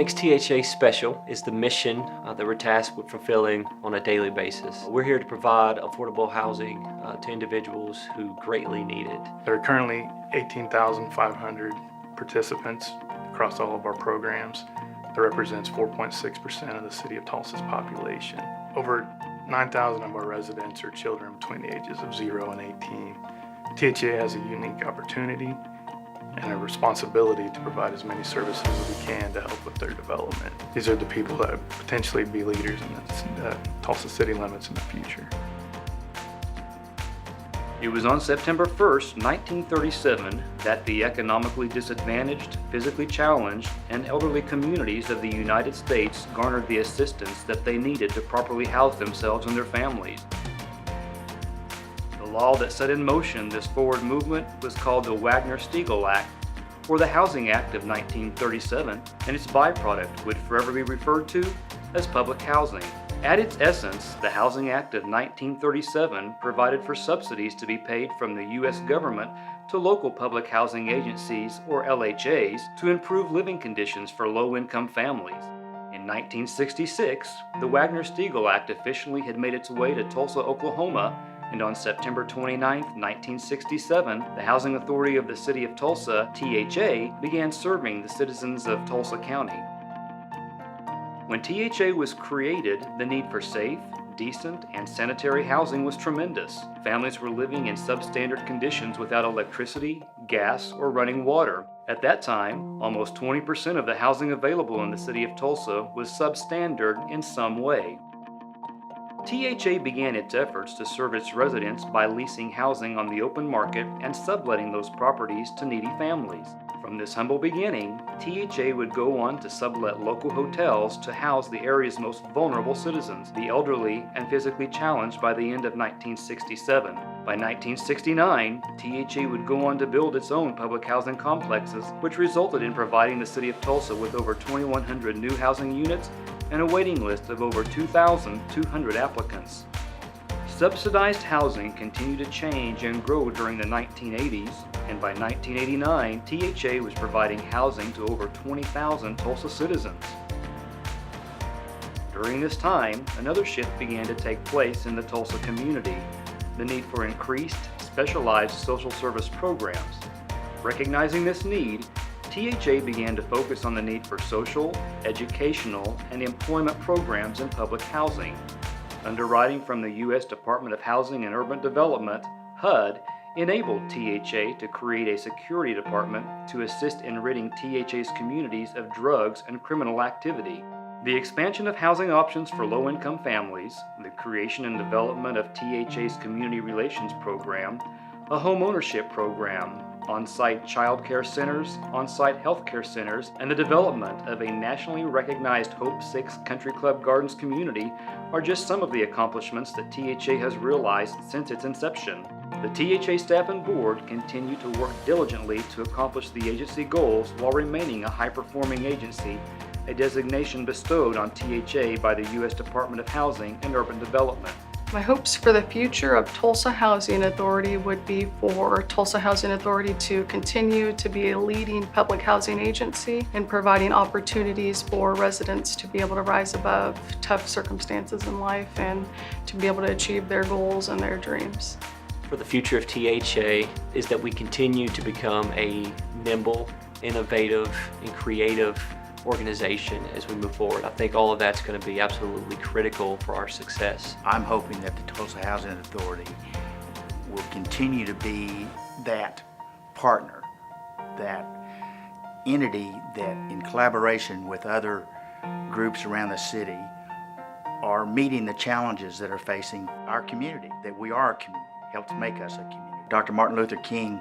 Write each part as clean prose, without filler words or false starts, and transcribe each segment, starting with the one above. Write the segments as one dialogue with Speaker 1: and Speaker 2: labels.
Speaker 1: makes THA special is the mission that we're tasked with fulfilling on a daily basis. We're here to provide affordable housing to individuals who greatly need it.
Speaker 2: There are currently 18,500 participants across all of our programs. That represents 4.6% of the City of Tulsa's population. Over 9,000 of our residents are children between the ages of 0 and 18. THA has a unique opportunity and a responsibility to provide as many services as we can to help with their development. These are the people that would potentially be leaders in the Tulsa city limits in the future.
Speaker 3: It was on September 1st, 1937, that the economically disadvantaged, physically challenged, and elderly communities of the United States garnered the assistance that they needed to properly house themselves and their families. The law that set in motion this forward movement was called the Wagner-Steagall Act, or the Housing Act of 1937, and its byproduct would forever be referred to as public housing. At its essence, the Housing Act of 1937 provided for subsidies to be paid from the U.S. government to local public housing agencies, or LHAs, to improve living conditions for low-income families. In 1966, the Wagner-Steagall Act officially had made its way to Tulsa, Oklahoma, and on September 29, 1967, the Housing Authority of the City of Tulsa, THA, began serving the citizens of Tulsa County. When THA was created, the need for safe, decent, and sanitary housing was tremendous. Families were living in substandard conditions without electricity, gas, or running water. At that time, almost 20% of the housing available in the city of Tulsa was substandard in some way. THA began its efforts to serve its residents by leasing housing on the open market and subletting those properties to needy families. From this humble beginning, THA would go on to sublet local hotels to house the area's most vulnerable citizens, the elderly and physically challenged by the end of 1967. By 1969, THA would go on to build its own public housing complexes, which resulted in providing the city of Tulsa with over 2,100 new housing units and a waiting list of over 2,200 applicants. Subsidized housing continued to change and grow during the 1980s, and by 1989, THA was providing housing to over 20,000 Tulsa citizens. During this time, another shift began to take place in the Tulsa community, the need for increased, specialized social service programs. Recognizing this need, THA began to focus on the need for social, educational, and employment programs in public housing. Underwriting from the U.S. Department of Housing and Urban Development, HUD, enabled THA to create a security department to assist in ridding THA's communities of drugs and criminal activity. The expansion of housing options for low-income families, the creation and development of THA's Community Relations Program, a home ownership program, on-site child care centers, on-site health care centers, and the development of a nationally recognized Hope 6 Country Club Gardens community are just some of the accomplishments that THA has realized since its inception. The THA staff and board continue to work diligently to accomplish the agency goals while remaining a high-performing agency, a designation bestowed on THA by the U.S. Department of Housing and Urban Development.
Speaker 4: My hopes for the future of Tulsa Housing Authority would be for Tulsa Housing Authority to continue to be a leading public housing agency in providing opportunities for residents to be able to rise above tough circumstances in life and to be able to achieve their goals and their dreams.
Speaker 1: For the future of THA is that we continue to become a nimble, innovative, and creative organization as we move forward. I think all of that's going to be absolutely critical for our success.
Speaker 5: I'm hoping that the Tulsa Housing Authority will continue to be that partner, that entity that in collaboration with other groups around the city are meeting the challenges that are facing our community, that we are a community, helps make us a community. Dr. Martin Luther King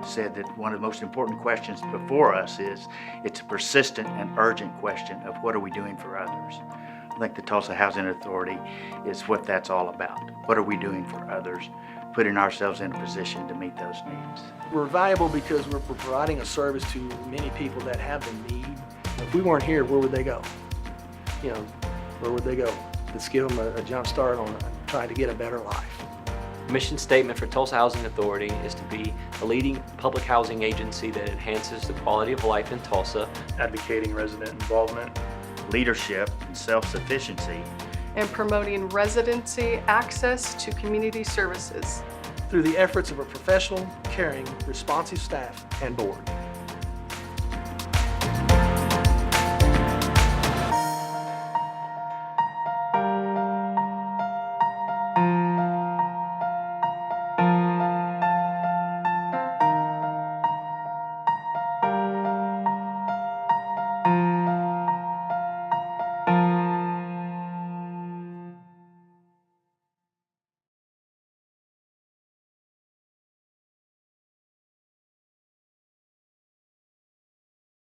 Speaker 5: said that one of the most important questions before us is, it's a persistent and urgent question of what are we doing for others. I think the Tulsa Housing Authority is what that's all about. What are we doing for others? Putting ourselves in a position to meet those needs.
Speaker 6: We're valuable because we're providing a service to many people that have the need. If we weren't here, where would they go? Where would they go? Let's give them a jump start on trying to get a better life.
Speaker 1: The mission statement for Tulsa Housing Authority is to be a leading public housing agency that enhances the quality of life in Tulsa,
Speaker 2: advocating resident involvement,
Speaker 5: leadership and self-sufficiency,
Speaker 4: and promoting residency access to community services.
Speaker 6: through the efforts of a professional, caring, responsive staff and board.